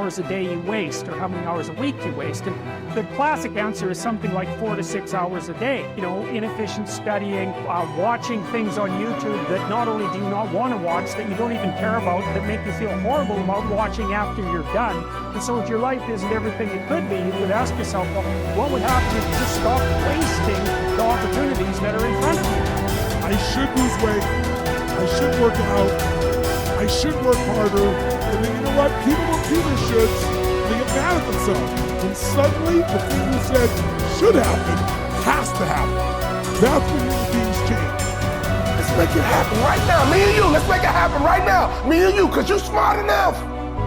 hours a day you waste or how many hours a week you waste. And the classic answer is something like 4 to 6 hours a day. You know, inefficient studying, watching things on YouTube that not only do you not want to watch, that you don't even care about, that make you feel horrible about watching after you're done. And so if your life isn't everything it could be, you could ask yourself, well, what would happen if you just stopped wasting the opportunities that are in front of you? I should lose weight. I should work out. I should work harder. And then you know what? People don't do their shoulds. They get mad at themselves. And suddenly the thing you said should happen has to happen. That's when human beings change. Let's make it happen right now. Me and you, let's make it happen right now. Me and you, because you're smart enough.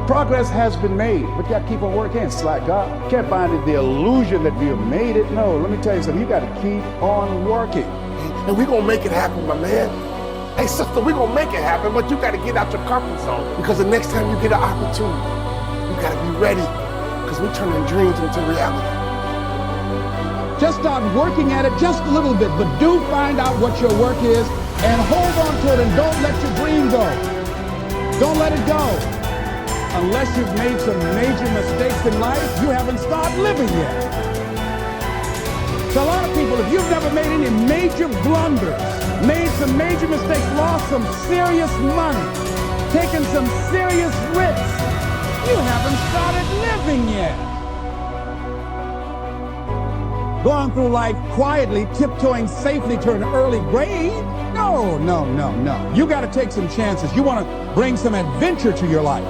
Progress has been made, but you got to keep on working. It's like God. You can't find the illusion that we have made it. No, let me tell you something. You got to keep on working. And we're going to make it happen, my man. Hey, sister, we're going to make it happen, but you got to get out your comfort zone. Because the next time you get an opportunity, you got to be ready. Because we're turning dreams into reality. Just start working at it just a little bit, but do find out what your work is and hold on to it and don't let your dream go. Don't let it go. Unless you've made some major mistakes in life, you haven't started living yet. So a lot of people, if you've never made any major blunders, made some major mistakes, lost some serious money, taken some serious risks, you haven't started living yet. Going through life quietly, tiptoeing safely to an early grave? No, no, no, no. You got to take some chances. You want to bring some adventure to your life.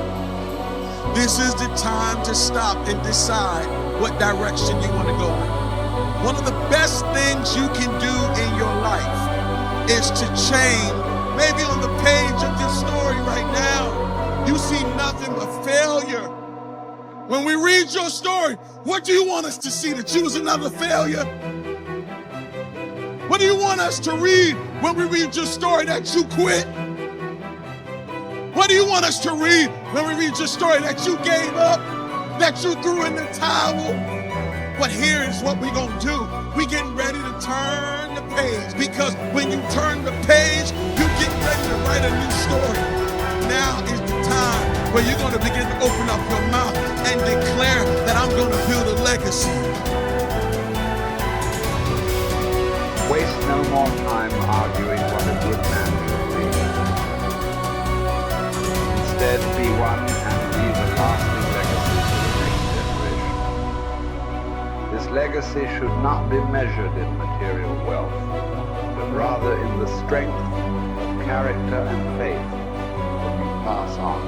This is the time to stop and decide what direction you want to go in. One of the best things you can do in your life is to change. Maybe on the page of your story right now, you see nothing but failure. When we read your story, what do you want us to see? That you was another failure? What do you want us to read when we read your story? That you quit? What do you want us to read when we read your story? That you gave up? That you threw in the towel? But here's what we're gonna do. We're getting ready to turn the page, because when you turn the page, you're getting ready to write a new story. Now is the time where you're gonna begin to open up your mouth and declare that I'm gonna build a legacy. Waste no more time arguing what a good man should be. Instead, be one and leave a lasting legacy for the next generation. This legacy should not be measured in material wealth, but rather in the strength of character and faith that you pass on.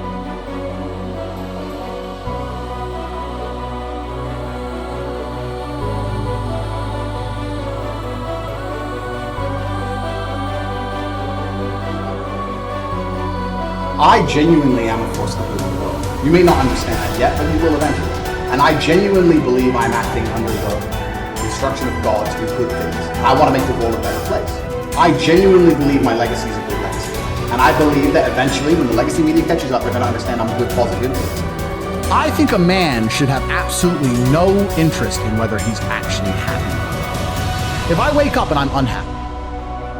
I genuinely am a force to live in the world. You may not understand that yet, but you will eventually. And I genuinely believe I'm acting under the instruction of God to do good things. I want to make the world a better place. I genuinely believe my legacy is a good legacy. And I believe that eventually, when the legacy media catches up, they're going to understand I'm a good, positive influence. I think a man should have absolutely no interest in whether he's actually happy. If I wake up and I'm unhappy,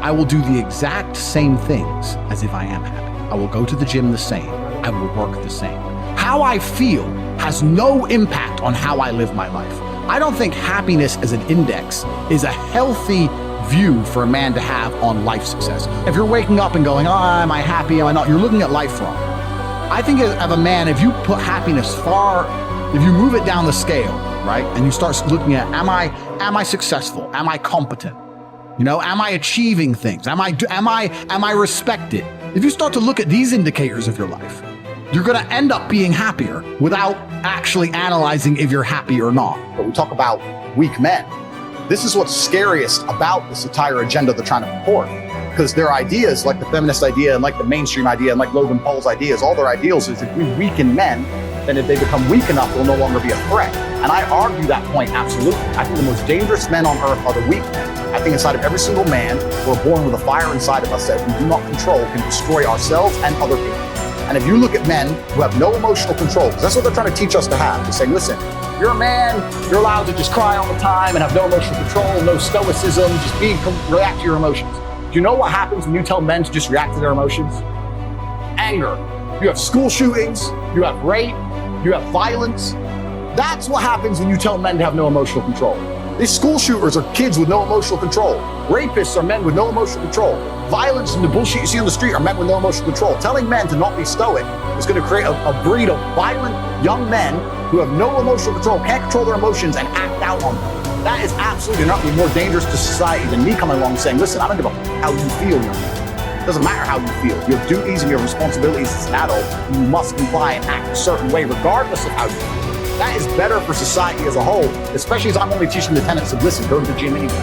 I will do the exact same things as if I am happy. I will go to the gym the same. I will work the same. How I feel has no impact on how I live my life. I don't think happiness as an index is a healthy view for a man to have on life success. If you're waking up and going, am I happy, am I not? You're looking at life wrong. I think of a man, if you put happiness if you move it down the scale, right? And you start looking at, am I successful? Am I competent? You know, am I achieving things? Am I respected? If you start to look at these indicators of your life, you're going to end up being happier without actually analyzing if you're happy or not. But we talk about weak men. This is what's scariest about this entire agenda they're trying to purport. Because their ideas, like the feminist idea and like the mainstream idea and like Logan Paul's ideas, all their ideals is if we weaken men, then if they become weak enough, they'll no longer be a threat. And I argue that point absolutely. I think the most dangerous men on earth are the weak men. I think inside of every single man, we're born with a fire inside of us that we do not control can destroy ourselves and other people. And if you look at men who have no emotional control, because that's what they're trying to teach us to have. They're saying, listen, you're a man, you're allowed to just cry all the time and have no emotional control, no stoicism, just react to your emotions. Do you know what happens when you tell men to just react to their emotions? Anger. You have school shootings, you have rape, You have violence. That's what happens when you tell men to have no emotional control. These school shooters are kids with no emotional control. Rapists are men with no emotional control. Violence and the bullshit you see on the street are men with no emotional control. Telling men to not be stoic is going to create a breed of violent young men who have no emotional control, can't control their emotions, and act out on them. That is absolutely not more dangerous to society than me coming along and saying, listen, I don't give a how you feel. It doesn't matter how you feel. You have duties and you have responsibilities as an adult. You must comply and act a certain way regardless of how you feel. That is better for society as a whole, especially as I'm only teaching the tenets of, listen, go to the gym anyway.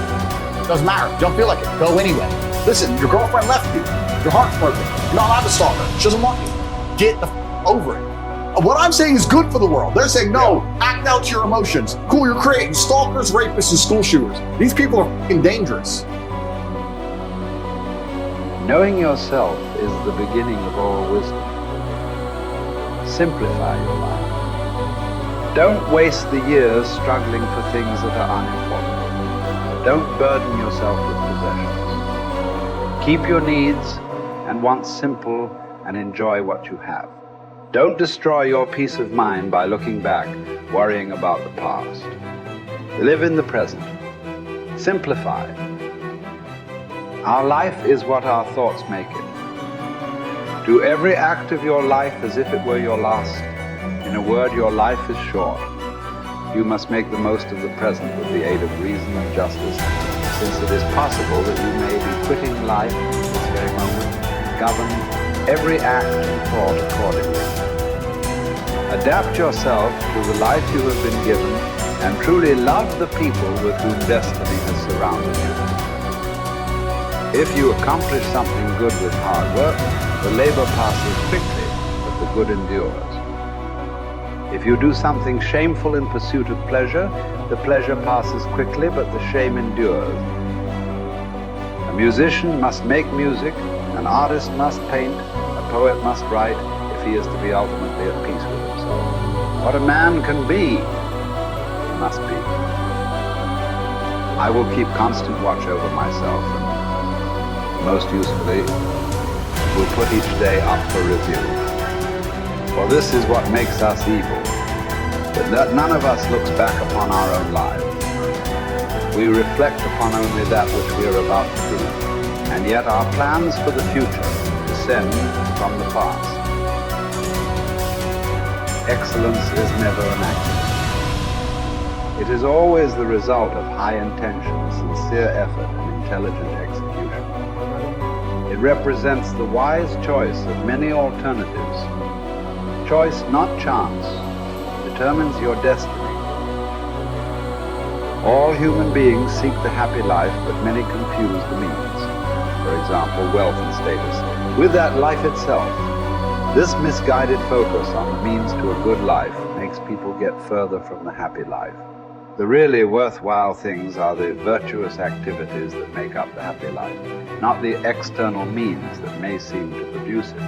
Doesn't matter. Don't feel like it. Go anyway. Listen, your girlfriend left you. Your heart's broken. You're not allowed to stalk her. She doesn't want you. Get the over it. What I'm saying is good for the world. They're saying, no, act out your emotions. Cool, you're creating stalkers, rapists, and school shooters. These people are fucking dangerous. Knowing yourself is the beginning of all wisdom. Simplify your life. Don't waste the years struggling for things that are unimportant. Don't burden yourself with possessions. Keep your needs and wants simple and enjoy what you have. Don't destroy your peace of mind by looking back, worrying about the past. Live in the present. Simplify. Our life is what our thoughts make it. Do every act of your life as if it were your last. In a word, your life is short. You must make the most of the present with the aid of reason and justice, since it is possible that you may be quitting life this very moment. Govern every act and thought accordingly. Adapt yourself to the life you have been given and truly love the people with whom destiny has surrounded you. If you accomplish something good with hard work, the labor passes quickly, but the good endures. If you do something shameful in pursuit of pleasure, the pleasure passes quickly, but the shame endures. A musician must make music, an artist must paint, a poet must write, if he is to be ultimately at peace with himself. What a man can be, he must be. I will keep constant watch over myself, and most usefully, will put each day up for review. For this is what makes us evil, that none of us looks back upon our own lives. We reflect upon only that which we are about to do, and yet our plans for the future descend from the past. Excellence is never an accident. It is always the result of high intention, sincere effort, and intelligent execution. It represents the wise choice of many alternatives. Choice, not chance, determines your destiny. All human beings seek the happy life, but many confuse the means. For example, wealth and status, with that life itself. This misguided focus on the means to a good life makes people get further from the happy life. The really worthwhile things are the virtuous activities that make up the happy life, not the external means that may seem to produce it.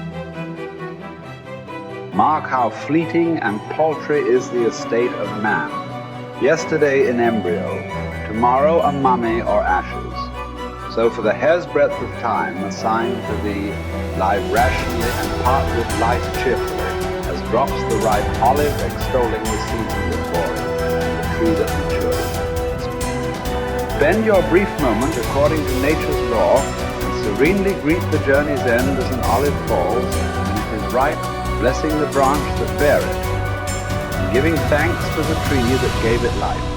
Mark how fleeting and paltry is the estate of man. Yesterday in embryo, tomorrow a mummy or ashes. So for the hair's breadth of time assigned to thee, live rationally and part with life cheerfully, as drops the ripe olive extolling the season that bore it, and the tree that matured. Spend your brief moment according to nature's law, and serenely greet the journey's end as an olive falls, when it is ripe, blessing the branch that bare it, and giving thanks to the tree that gave it life.